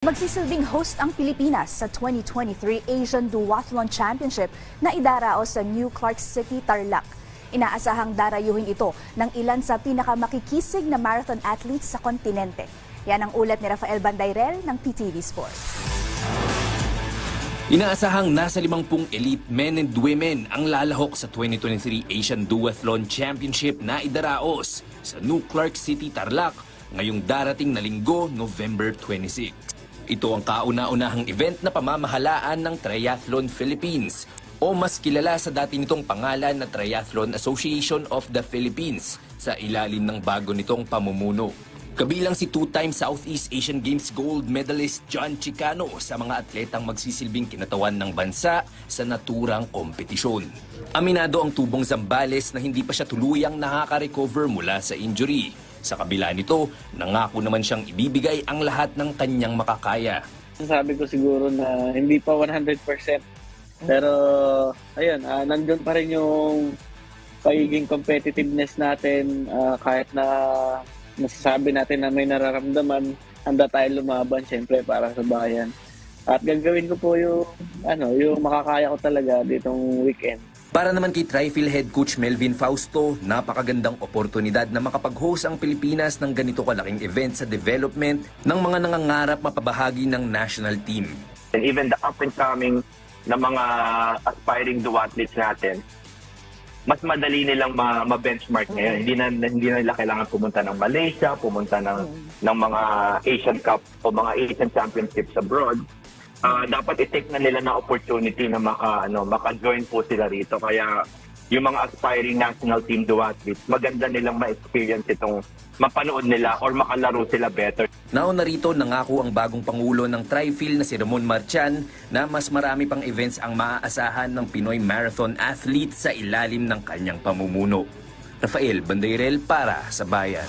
Magsisilbing host ang Pilipinas sa 2023 Asian Duathlon Championship na idaraos sa New Clark City, Tarlac. Inaasahang darayuhin ito ng ilan sa pinakamakikisig na marathon athletes sa kontinente. Yan ang ulat ni Rafael Bandayrel ng PTV Sports. Inaasahang nasa 50 elite men and women ang lalahok sa 2023 Asian Duathlon Championship na idaraos sa New Clark City, Tarlac ngayong darating na linggo, November 26. Ito ang kauna-unahang event na pamamahalaan ng Triathlon Philippines o mas kilala sa dati nitong pangalan na Triathlon Association of the Philippines sa ilalim ng bago nitong pamumuno. Kabilang si two-time Southeast Asian Games gold medalist John Chicano sa mga atletang magsisilbing kinatawan ng bansa sa naturang kompetisyon. Aminado ang tubong Zambales na hindi pa siya tuluyang nakaka-recover mula sa injury. Sa kabila nito, nangako naman siyang ibibigay ang lahat ng kanyang makakaya. Sabi ko siguro na hindi pa 100%. Pero ayun, nandun pa rin yung pagiging competitiveness natin. Kahit na nasasabi natin na may nararamdaman, handa tayo lumaban syempre para sa bayan. At gagawin ko po yung makakaya ko talaga ditong weekend. Para naman kay Tri-Phil Head Coach Melvin Fausto, napakagandang oportunidad na makapag-host ang Pilipinas ng ganito kalaking event sa development ng mga nangangarap mapabahagi ng national team. And even the up-and-coming na mga aspiring duathletes natin, mas madali nilang ma-benchmark ngayon. Hindi na nila kailangan pumunta ng Malaysia, pumunta ng mga Asian Cup o mga Asian Championships abroad. Dapat i-take na nila na opportunity na maka-join po sila rito. Kaya yung mga aspiring national team duathletes, maganda nilang ma-experience itong mapanood nila or makalaro sila better. Nauna rito, nangako ang bagong pangulo ng Tri-Phil na si Ramon Marchan na mas marami pang events ang maaasahan ng Pinoy marathon athlete sa ilalim ng kanyang pamumuno. Rafael Bandayrel para sa Bayan.